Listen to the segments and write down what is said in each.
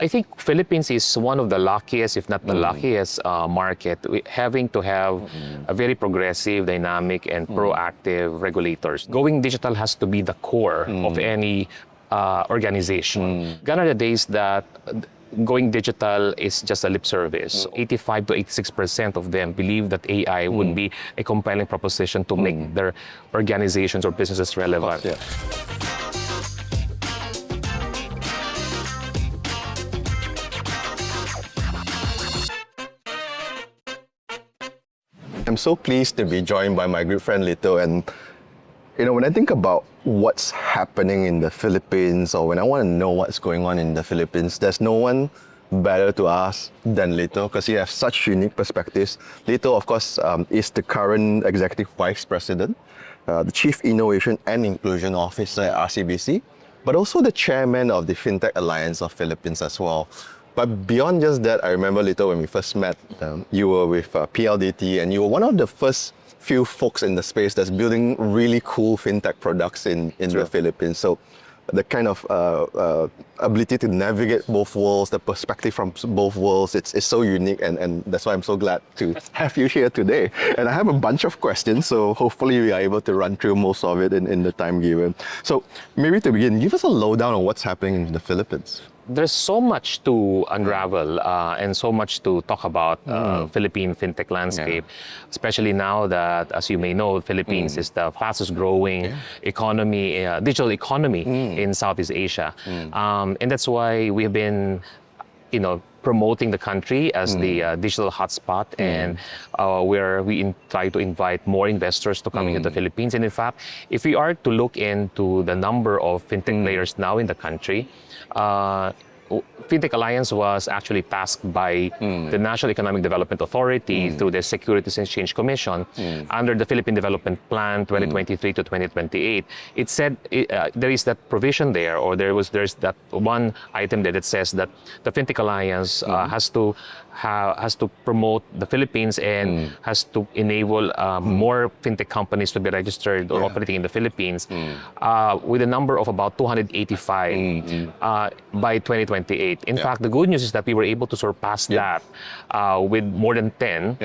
I think Philippines is one of the luckiest, if not the luckiest, market, having to have a very progressive, dynamic, and proactive regulators. Going digital has to be the core of any organization. Gone are the days that going digital is just a lip service. 85 to 86% of them believe that AI would be a compelling proposition to make their organizations or businesses relevant. I'm so pleased to be joined by my good friend Lito, and when I think about what's happening in the Philippines, or when I want to know what's going on in the Philippines, there's no one better to ask than Lito, because he has such unique perspectives. Lito, of course, is the current Executive Vice President, the Chief Innovation and Inclusion Officer at RCBC, but also the Chairman of the Fintech Alliance.PH as well. But beyond just that, I remember, Lito, when we first met, you were with PLDT, and you were one of the first few folks in the space that's building really cool fintech products in the Philippines. So the kind of ability to navigate both worlds, the perspective from both worlds, it's so unique, and that's why I'm so glad to have you here today. And I have a bunch of questions, so hopefully we are able to run through most of it in the time given. So maybe to begin, give us a lowdown on what's happening in the Philippines. There's so much to unravel and so much to talk about Philippine fintech landscape, especially now that, as you may know, Philippines is the fastest growing economy, digital economy in Southeast Asia. And that's why we have been, promoting the country as the digital hotspot, and where we try to invite more investors to come into the Philippines. And in fact, if we are to look into the number of fintech players now in the country, Fintech Alliance was actually tasked by the National Economic Development Authority through the Securities and Exchange Commission under the Philippine Development Plan 2023 to 2028. It said there is that provision there, or there's that one item there that says that the Fintech Alliance has to promote the Philippines and has to enable more fintech companies to be registered or operating in the Philippines with a number of about 285 by 2028. In fact, the good news is that we were able to surpass that with more than 10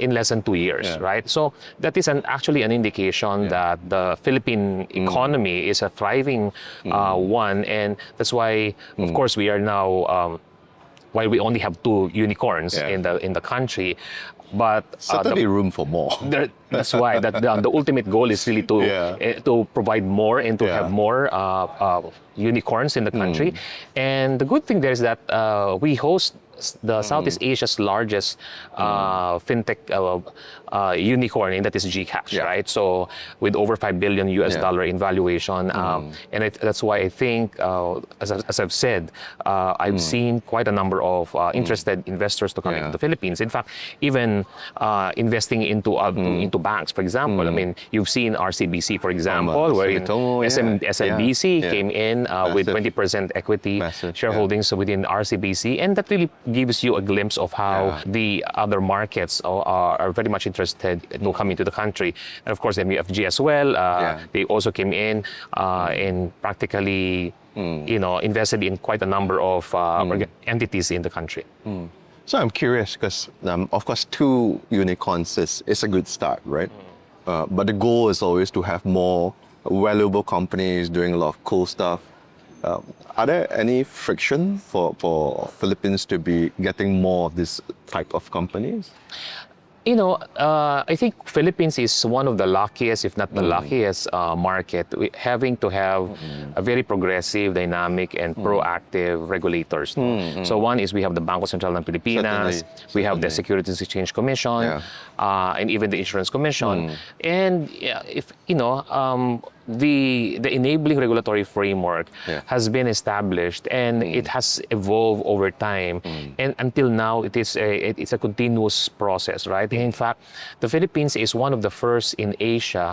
in less than 2 years, right? So that is actually an indication that the Philippine economy is a thriving one, and that's why, of course, we are now while we only have 2 unicorns in the country, but certainly room for more. That's why the ultimate goal is really to provide more and to have more unicorns in the country. And the good thing there is that we host the Southeast Asia's largest fintech unicorn, and that is GCash, right? So with over $5 billion in valuation, and that's why I think, as I've said, I've seen quite a number of interested investors to come into the Philippines. In fact, even investing into banks, for example. I mean, you've seen RCBC, for example, where SMBC came in with 20% equity shareholdings within RCBC, and that really gives you a glimpse of how the other markets are very much interested in coming to the country. And of course, MUFG as well. They also came in and practically, invested in quite a number of entities in the country. So I'm curious because, of course, 2 unicorns is a good start, right? But the goal is always to have more valuable companies doing a lot of cool stuff. Are there any friction for Philippines to be getting more of this type of companies? I think Philippines is one of the luckiest, if not the luckiest, market, having to have a very progressive, dynamic, and proactive regulators. So one is we have the Bangko Sentral ng Pilipinas, we have the Securities and Exchange Commission, and even the Insurance Commission. And the enabling regulatory framework has been established, and it has evolved over time, and until now it's a continuous process, right? In fact, the Philippines is one of the first in Asia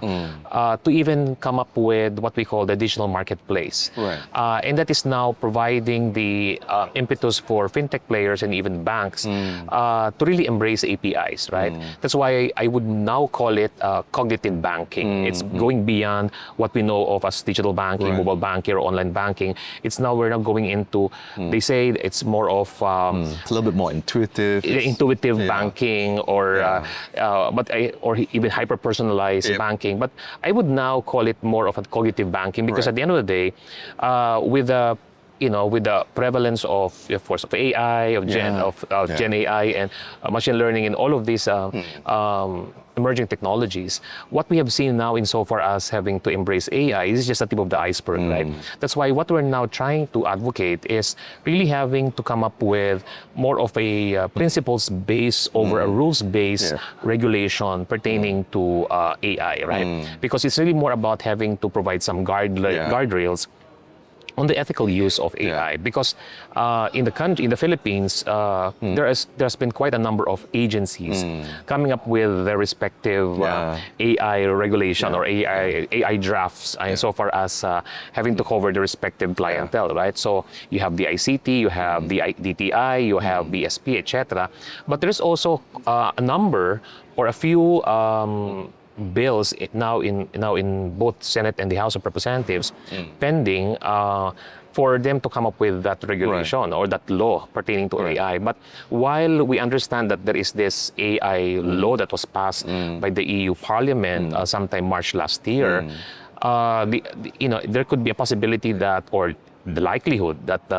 to even come up with what we call the digital marketplace, and that is now providing the impetus for fintech players and even banks to really embrace APIs, right? That's why I would now call it cognitive banking. It's going beyond what we know of as digital banking, mobile banking, or online banking. We're now going into, they say it's more of It's a little bit more intuitive. intuitive banking, or or even hyper personalized banking. But I would now call it more of a cognitive banking, because at the end of the day, with the with the prevalence of AI, of Gen AI, and machine learning, and all of these emerging technologies, what we have seen now insofar as having to embrace AI is just the tip of the iceberg, right? That's why what we're now trying to advocate is really having to come up with more of a principles-based over a rules-based regulation pertaining to AI, right? Because it's really more about having to provide some guardrails on the ethical use of AI, because in the Philippines, there's been quite a number of agencies coming up with their respective AI regulation or AI drafts, so far as having to cover the respective clientele, right? So you have the ICT, you have the DTI, you have BSP, etc. But there's also a number or a few bills now in both Senate and the House of Representatives pending for them to come up with that regulation or that law pertaining to AI. But while we understand that there is this AI law that was passed by the EU Parliament sometime March last year, there could be a possibility that, or the likelihood that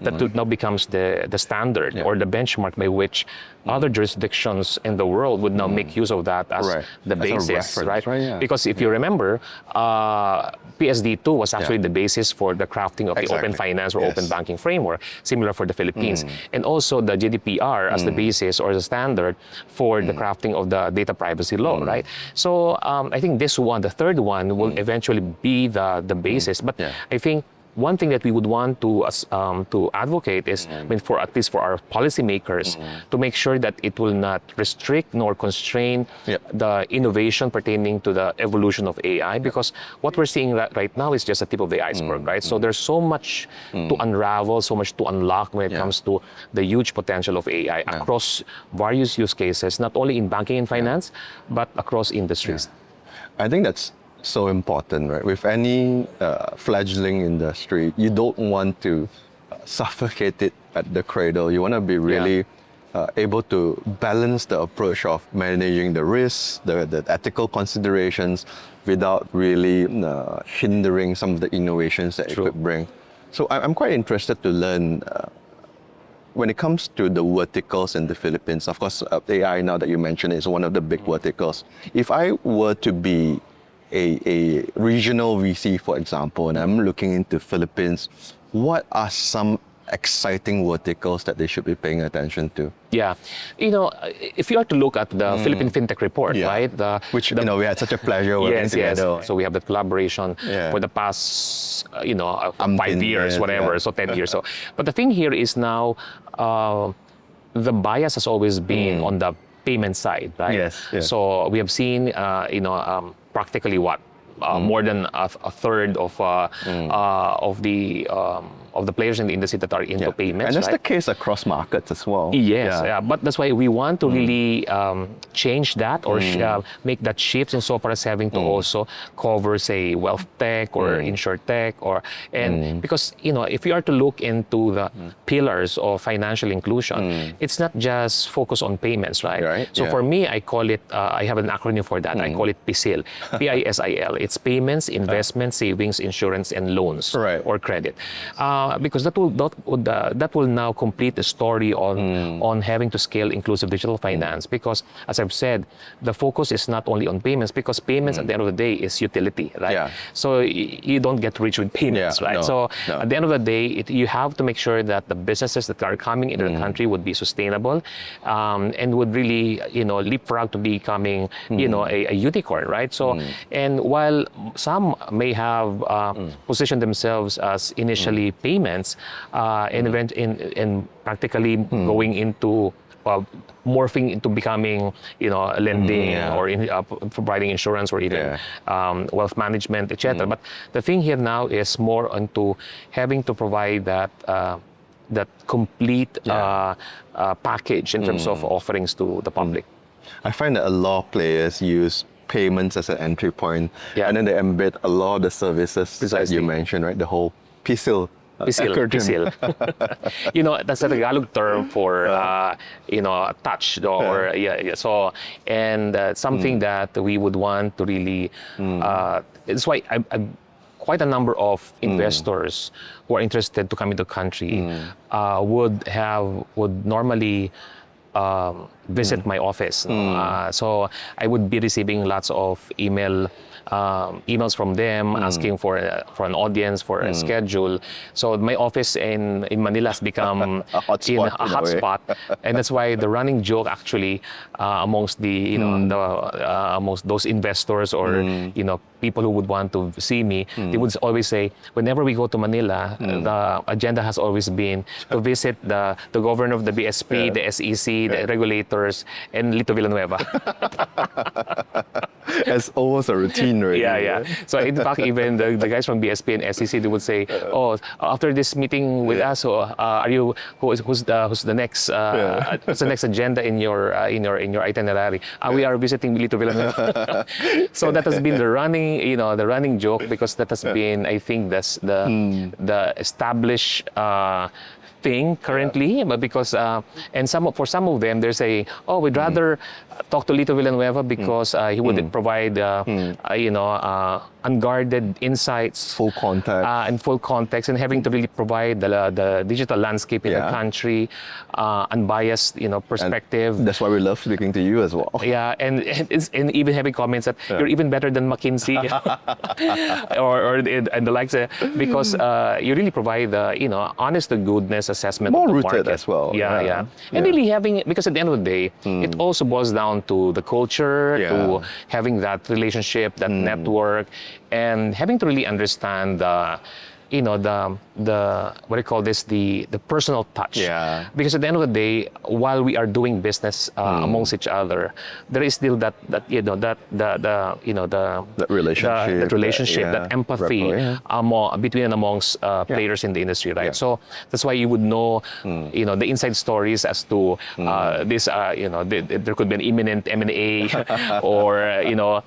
that now becomes the standard or the benchmark by which other jurisdictions in the world would now make use of that as the basis, right? Because if you remember, PSD2 was actually the basis for the crafting of the open finance or open banking framework, similar for the Philippines, and also the GDPR as the basis or the standard for the crafting of the data privacy law, right? So I think this one, the third one, will eventually be the basis. But I think one thing that we would want to advocate is, for at least for our policymakers, to make sure that it will not restrict nor constrain the innovation pertaining to the evolution of AI, because what we're seeing right now is just a tip of the iceberg, right? So there's so much to unravel, so much to unlock when it comes to the huge potential of AI across various use cases, not only in banking and finance, but across industries. I think that's so important, right? With any fledgling industry, you don't want to suffocate it at the cradle. You want to be really able to balance the approach of managing the risks, the ethical considerations, without really hindering some of the innovations that it could bring. So I'm quite interested to learn when it comes to the verticals in the Philippines. Of course, AI, now that you mentioned, is one of the big verticals. If I were to be a regional VC, for example, and I'm looking into Philippines, what are some exciting verticals that they should be paying attention to? Yeah, if you are to look at the Philippine FinTech report, right? Which we had such a pleasure working together. So we have the collaboration for the past, 5 years, whatever, so 10 years. So, but the thing here is now, the bias has always been on the payment side, right? So we have seen, practically more than a third of the players in the industry that are into payments. And that's the case across markets as well. But that's why we want to really change that or make that shift insofar as having to also cover, say, wealth tech or insurtech, because if you are to look into the pillars of financial inclusion, it's not just focus on payments, right? So for me, I call it, I have an acronym for that. I call it PISI-L, PISIL. It's payments, investment, savings, insurance, and loans or credit. Because that will now complete the story on having to scale inclusive digital finance. Because, as I've said, the focus is not only on payments, because payments at the end of the day is utility, right? So you don't get rich with payments, right? So at the end of the day, you have to make sure that the businesses that are coming into the country would be sustainable, and would really, leapfrog to becoming, a unicorn, right? So, and while some may have positioned themselves as initially payments, and practically going into morphing into becoming, lending or providing insurance or even wealth management, etc. But the thing here now is more onto having to provide that complete package in terms of offerings to the public. I find that a lot of players use payments as an entry point, Yeah. and then they embed a lot of the services that Precisely. you mentioned, right? The whole PISI-L. PISI-L, acronym. PISI-L. That's a Tagalog term for, touch or, So, and something that we would want to really, it's why quite a number of investors who are interested to come into the country would normally visit my office. So I would be receiving lots of emails from them asking for an audience, for a schedule. So my office in Manila has become A hotspot, a in a way. hotspot, and that's why the running joke actually amongst amongst those investors or people who would want to see me, they would always say, whenever we go to Manila, the agenda has always been to visit the governor of the BSP, the SEC, the regulators, and Lito Villanueva. It's almost a routine, right? Yeah. So in fact, even the guys from BSP and SEC, they would say, "Oh, after this meeting with us, who's the next what's the next agenda in your itinerary? We are visiting Lito Villanueva." So that has been the running joke, because that has been, I think, that's the established thing currently, but because and for some of them, they're saying, "Oh, we'd rather talk to Lito Villanueva because he would provide unguarded insights, Full contact. and full context, and having to really provide the digital landscape in the country, unbiased perspective." And that's why we love speaking to you as well. Yeah, and even having comments that you're even better than McKinsey and the likes, because you really provide the honest to goodness assessment More of the rooted market. as well. Yeah. And really having, because at the end of the day, it also boils down to the culture, to having that relationship, that network, and having to really understand the what do you call this, the personal touch. Yeah. Because at the end of the day, while we are doing business amongst each other, there is still that relationship, that empathy between and amongst players in the industry, right? Yeah. So that's why you would know the inside stories as to this there could be an imminent M&A or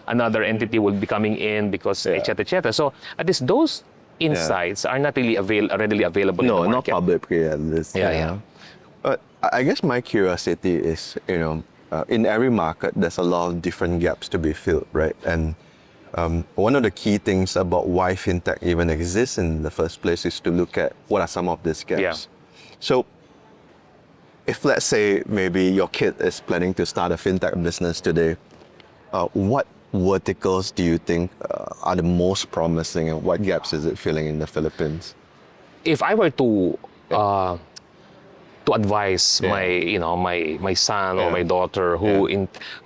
another entity will be coming in because et cetera. So at least those insights are not really readily available in the No, not market. publicly at least. Yeah. But I guess my curiosity is, in every market, there's a lot of different gaps to be filled, right? And one of the key things about why fintech even exists in the first place is to look at what are some of these gaps. Yeah. So, if let's say maybe your kid is planning to start a fintech business today, what verticals do you think are the most promising, and what gaps is it filling in the Philippines? If I were to advise my son or my daughter who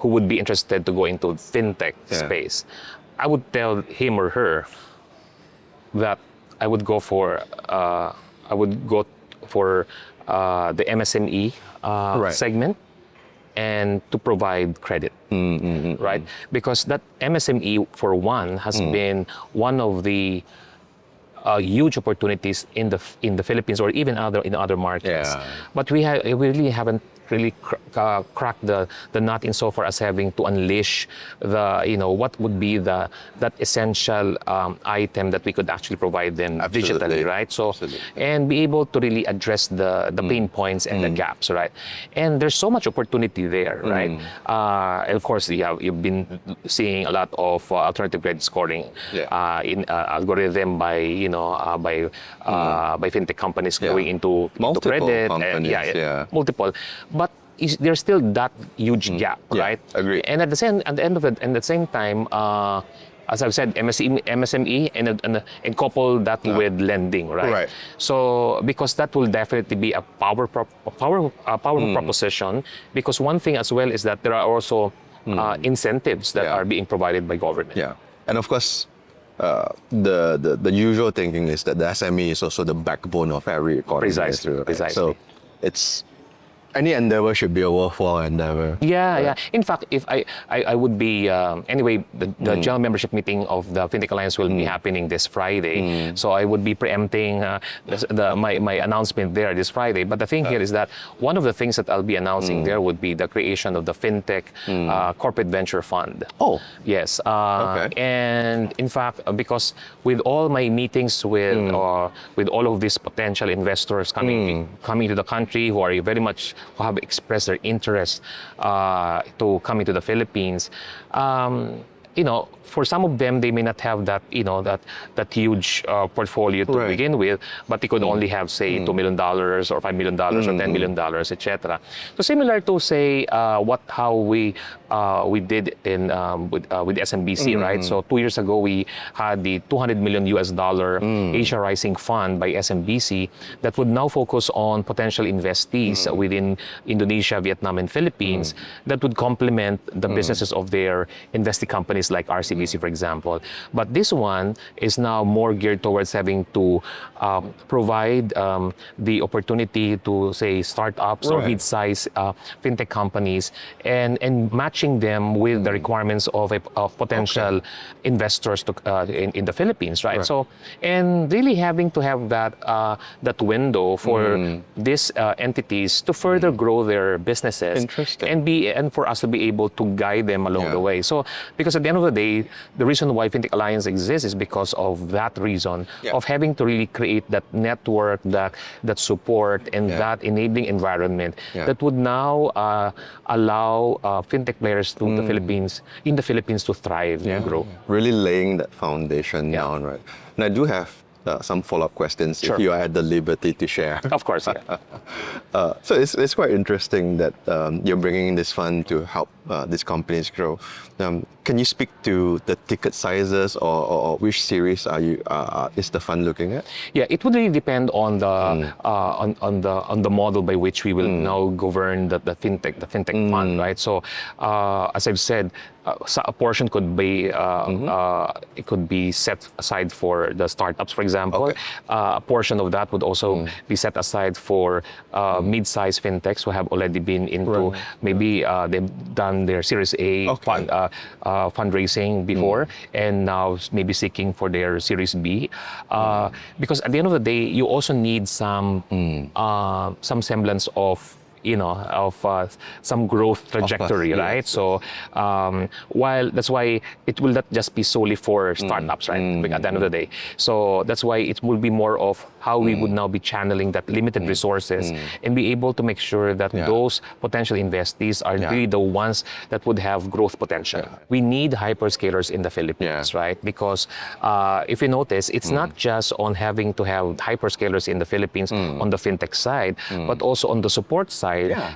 would be interested to go into fintech space, I would tell him or her that I would go for the MSME segment, and to provide credit, right? Because that MSME, for one, has been one of the huge opportunities in the Philippines or even in other markets. Yeah. But we really haven't really cracked the nut insofar as having to unleash what would be that essential item that we could actually provide them digitally, right? So and be able to really address the pain points and the gaps, right? And there's so much opportunity there, right? And of course, you've been seeing a lot of alternative credit scoring in algorithm by fintech companies going into credit, multiple. But there's still that huge gap, right? Agree. And at the same time, as I've said, MSME and couple that with lending, right? So because that will definitely be a power proposition. Because one thing as well is that there are also incentives that are being provided by government. Yeah, and of course, the usual thinking is that the SME is also the backbone of every economy. Precisely. So it's any endeavor should be a worthwhile endeavor. Yeah. In fact, if I would be anyway, the general membership meeting of the Fintech Alliance will be happening this Friday. So I would be preempting my announcement there this Friday. But the thing here is that one of the things that I'll be announcing there would be the creation of the Fintech Corporate Venture Fund. Oh. Yes. Okay. And in fact, because with all my meetings with all of these potential investors coming to the country who are very much who have expressed their interest to come into the Philippines, for some of them, they may not have that, that huge portfolio to begin with, but they could only have, say, $2 million or $5 million or $10 million, etc. So similar to, say, how we did with SMBC, right? So 2 years ago, we had the $200 million Asia Rising Fund by SMBC that would now focus on potential investees within Indonesia, Vietnam, and Philippines that would complement the businesses of their investee companies like RCBC, for example. But this one is now more geared towards having to provide the opportunity to, say, startups or mid-size fintech companies and matching them with the requirements of potential investors in the Philippines, right? So, and really having to have that window for these entities to further grow their businesses. Interesting. And for us to be able to guide them along the way. So, because at the end of the day, the reason why Fintech Alliance exists is because of that reason of having to really create that network, that support, and that enabling environment that would now allow fintech players in the Philippines to thrive and grow. Really laying that foundation down, right? And I do have some follow-up questions if you are at the liberty to share. Of course. So it's quite interesting that you're bringing in this fund to help these companies grow. Can you speak to the ticket sizes or which series is the fund looking at? Yeah, it would really depend on the on the model by which we will now govern the fintech fund, right? So as I've said, a portion could be it could be set aside for the startups, for example. A portion of that would also be set aside for mid-sized fintechs who have already been into maybe they've done their Series A fundraising before and now maybe seeking for their Series B. Because at the end of the day, you also need some semblance of some growth trajectory, right? So while that's why it will not just be solely for startups, right? At the end of the day. So that's why it will be more of how we would now be channeling that limited resources and be able to make sure that those potential investees are really the ones that would have growth potential. We need hyperscalers in the Philippines, right? Because if you notice, it's not just on having to have hyperscalers in the Philippines on the fintech side, but also on the support side,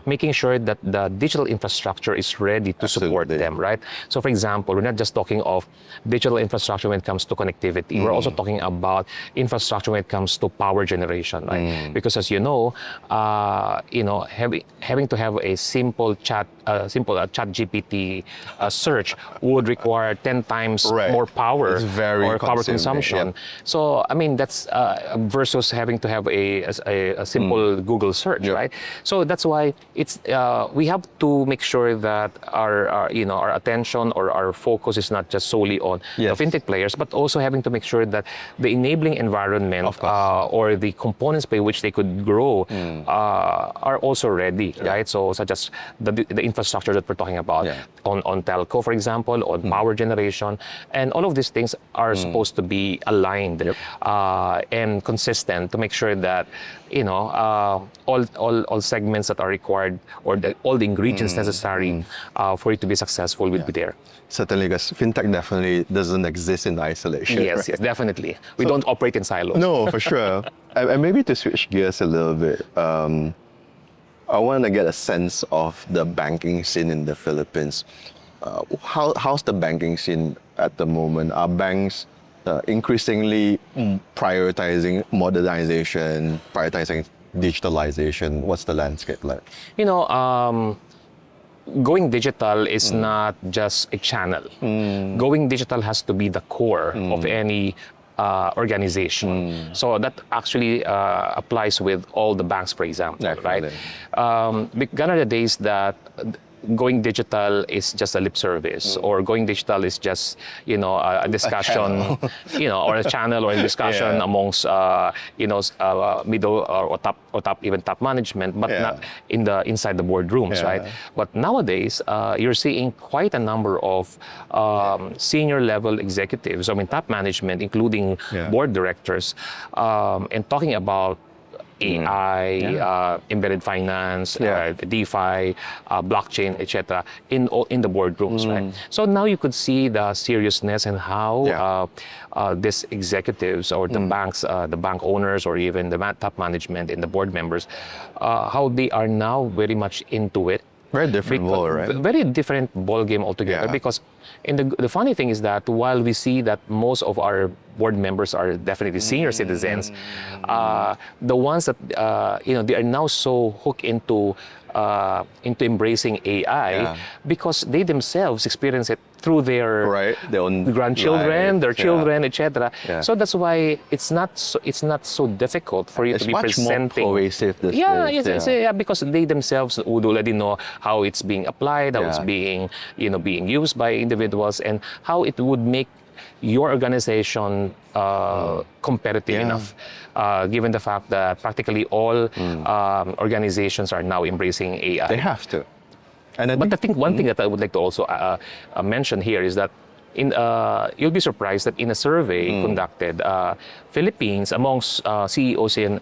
making sure that the digital infrastructure is ready to support them, right? So for example, we're not just talking of digital infrastructure when it comes to connectivity. We're also talking about infrastructure when it comes to power generation, right? Because as you know, having to have a simple chat GPT search would require 10 times more power or power consumption. So I mean that's versus having to have a simple Google search, right? So that's why it's we have to make sure that our attention or our focus is not just solely on the fintech players, but also having to make sure that the enabling environment or the components by which they could grow are also ready, right? So such as the infrastructure that we're talking about on telco, for example, on power generation, and all of these things are supposed to be aligned and consistent to make sure that all segments that are required or all the ingredients necessary for it to be successful will be there. Certainly, because fintech definitely doesn't exist in isolation. Yes, yes, definitely. We don't operate in silos. No, for sure. And maybe to switch gears a little bit, I want to get a sense of the banking scene in the Philippines. How's the banking scene at the moment? Are banks increasingly prioritizing modernization, prioritizing digitalization? What's the landscape like? Going digital is not just a channel. Going digital has to be the core of any organization. So that actually applies with all the banks, for example, Definitely. right? Gone are the days that going digital is just a lip service, or going digital is just, you know, a discussion, you know, or a channel or a discussion amongst, you know, middle or top, even top management, but not inside the boardrooms, right? But nowadays, you're seeing quite a number of senior level executives, I mean, top management, including board directors, and talking about AI, embedded finance, DeFi, blockchain, etc. in the boardrooms, right? So now you could see the seriousness and how these executives or the banks, the bank owners, or even the top management and the board members, how they are now very much into it. Very different ball, right? Very different ball game altogether. Because, and the funny thing is that while we see that most of our board members are definitely senior citizens, the ones that you know, they are now so hooked into embracing AI because they themselves experience it through their own grandchildren, their children, etc. So that's why it's not so difficult for you to be presenting. It's much more pervasive. Because they themselves would already know how it's being applied, how it's being, you know, being used by individuals, and how it would make your organization competitive enough, given the fact that practically all organizations are now embracing AI. They have to. But I think one thing that I would like to also mention here is that you'll be surprised that in a survey conducted, Philippines, amongst CEOs in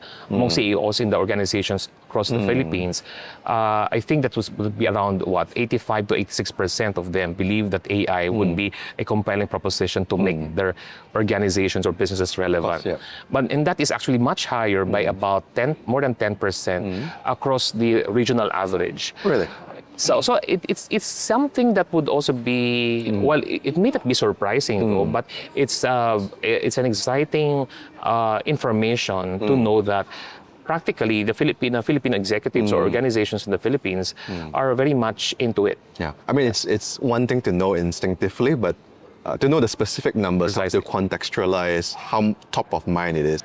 the organizations across the Philippines, I think that would be around 85 to 86% of them believe that AI would be a compelling proposition to make their organizations or businesses relevant. And that is actually much higher by about more than 10% across the regional average. Really? So it's something that would also be, well, it may not be surprising though, but it's an exciting information to know that practically the Filipino executives or organizations in the Philippines are very much into it. Yeah, I mean, it's one thing to know instinctively, but to know the specific numbers, to contextualize how top of mind it is.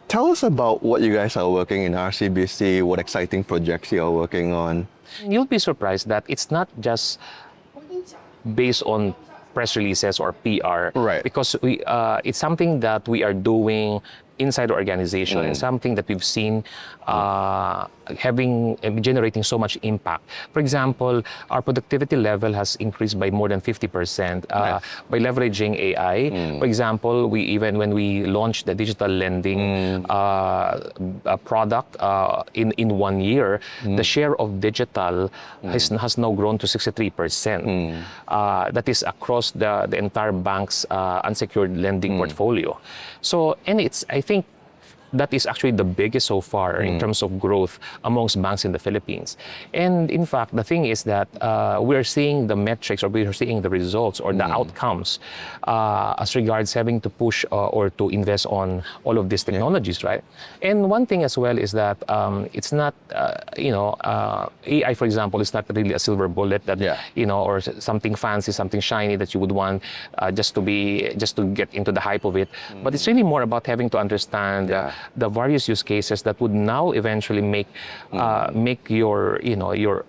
Tell us about what you guys are working in RCBC, what exciting projects you are working on. You'll be surprised that it's not just based on press releases or PR, because it's something that we are doing inside the organization and something that we've seen generating so much impact. For example, our productivity level has increased by more than 50% by leveraging AI. For example, when we launched the digital lending product in 1 year, the share of digital has now grown to 63%. That is across the entire bank's unsecured lending portfolio. So, and I think that is actually the biggest so far in terms of growth amongst banks in the Philippines. And in fact, the thing is that we're seeing the metrics, or we're seeing the results or the outcomes as regards having to push or to invest on all of these technologies, right? And one thing as well is that it's not, AI, for example, is not really a silver bullet that, or something fancy, something shiny that you would want just to get into the hype of it. But it's really more about having to understand the various use cases that would now eventually make your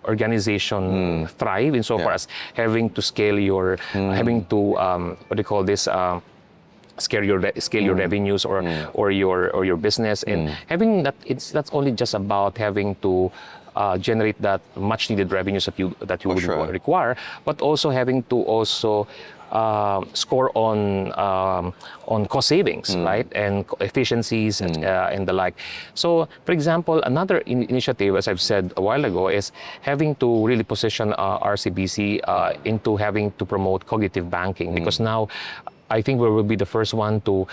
organization thrive insofar as having to scale your having to scale your revenues or your business, and having that that's only just about having to generate that much needed revenues that you would require, but also having to score on cost savings, right, and efficiencies and the like. So, for example, another initiative, as I've said a while ago, is having to really position RCBC into having to promote cognitive banking, because now I think we will be the first one to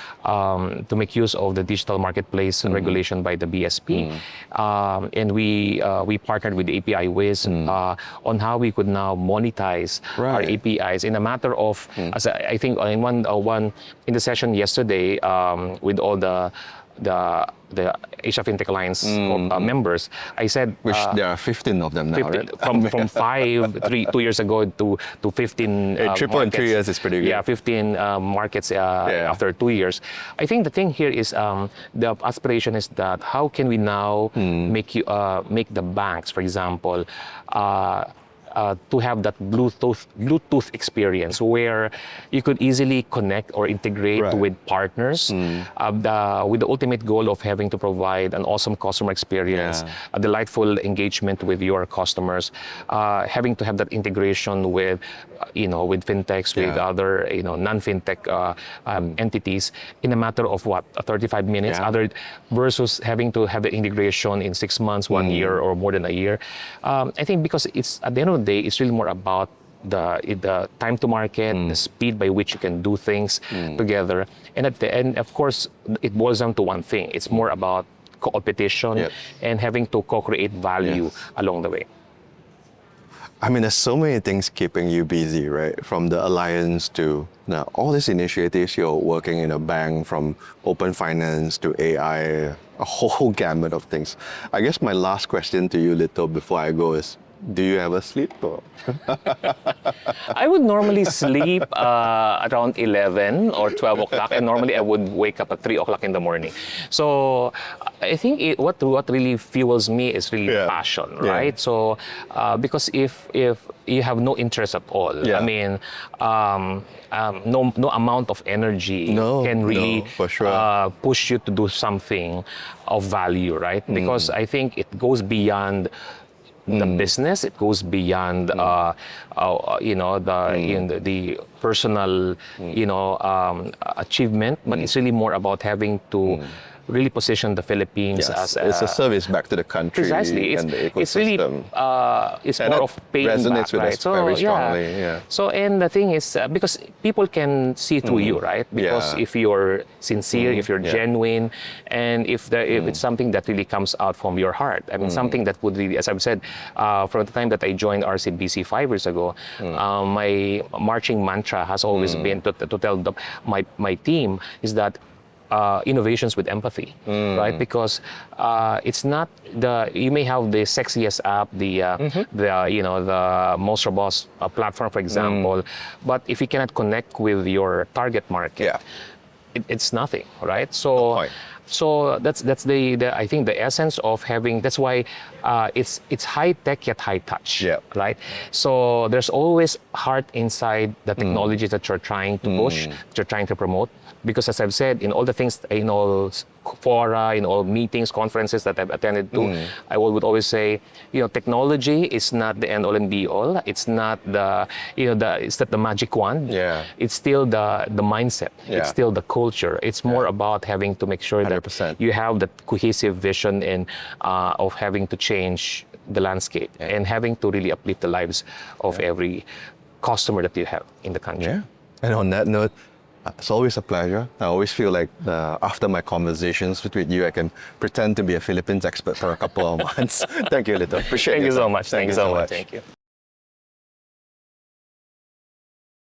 make use of the digital marketplace regulation by the BSP, and we partnered with API Wiz on how we could now monetize our APIs in a matter of, as I think in one in the session yesterday with all the the Asia Fintech Alliance members, I said, Which there are 15 of them now, 15, right? from 2 years ago to 15 triple in 3 markets. years is pretty good. Yeah, 15 markets after 2 years. I think the thing here is the aspiration is that how can we now make the banks, for example, to have that Bluetooth experience where you could easily connect or integrate with partners with the ultimate goal of having to provide an awesome customer experience, a delightful engagement with your customers, having to have that integration with with fintechs, with other non-fintech entities in a matter of 35 minutes, other versus having to have the integration in 6 months, 1 year, or more than a year. I think because it's at the end of the day, it's really more about the time to market, the speed by which you can do things together. And at the end, of course, it boils down to one thing. It's more about competition and having to co-create value along the way. I mean, there's so many things keeping you busy, right? From the alliance to now all these initiatives you're working in a bank, from open finance to AI, a whole gamut of things. I guess my last question to you, Lito, before I go is, do you ever sleep? Or? I would normally sleep around 11 or 12 o'clock, and normally I would wake up at 3 o'clock in the morning. So I think what really fuels me is really passion, right? So because if you have no interest at all, I mean, no amount of energy can really for sure. push you to do something of value, right? Because I think it goes beyond the business, it goes beyond the personal achievement, but it's really more about having to really position the Philippines as it's a service back to the country. Precisely, and the ecosystem. it's really it's more of paying resonates back, with right? us very strongly. So, and the thing is, because people can see through you, right? Because if you're sincere, if you're genuine, and if it's something that really comes out from your heart, I mean, something that would really, as I've said, from the time that I joined RCBC 5 years ago, my marching mantra has always been to tell my team is that innovations with empathy, right? Because it's not you may have the sexiest app, the most robust platform, for example, but if you cannot connect with your target market, it's nothing, right? So that's the I think the essence of having. That's why it's high tech yet high touch, right? So there's always heart inside the technology that you're trying to push, that you're trying to promote. Because as I've said, in all the things, in all fora, in all meetings, conferences that I've attended to, I would always say, technology is not the end all and be all. It's not it's not the magic wand. It's still the mindset. It's still the culture. It's more about having to make sure 100%. that you have that cohesive vision and of having to change the landscape and having to really uplift the lives of every customer that you have in the country. And on that note, it's always a pleasure. I always feel like after my conversations with you, I can pretend to be a Philippines expert for a couple of months. Thank you, Lito. Appreciate it. Thank you so much. Thank you so much. Thank you.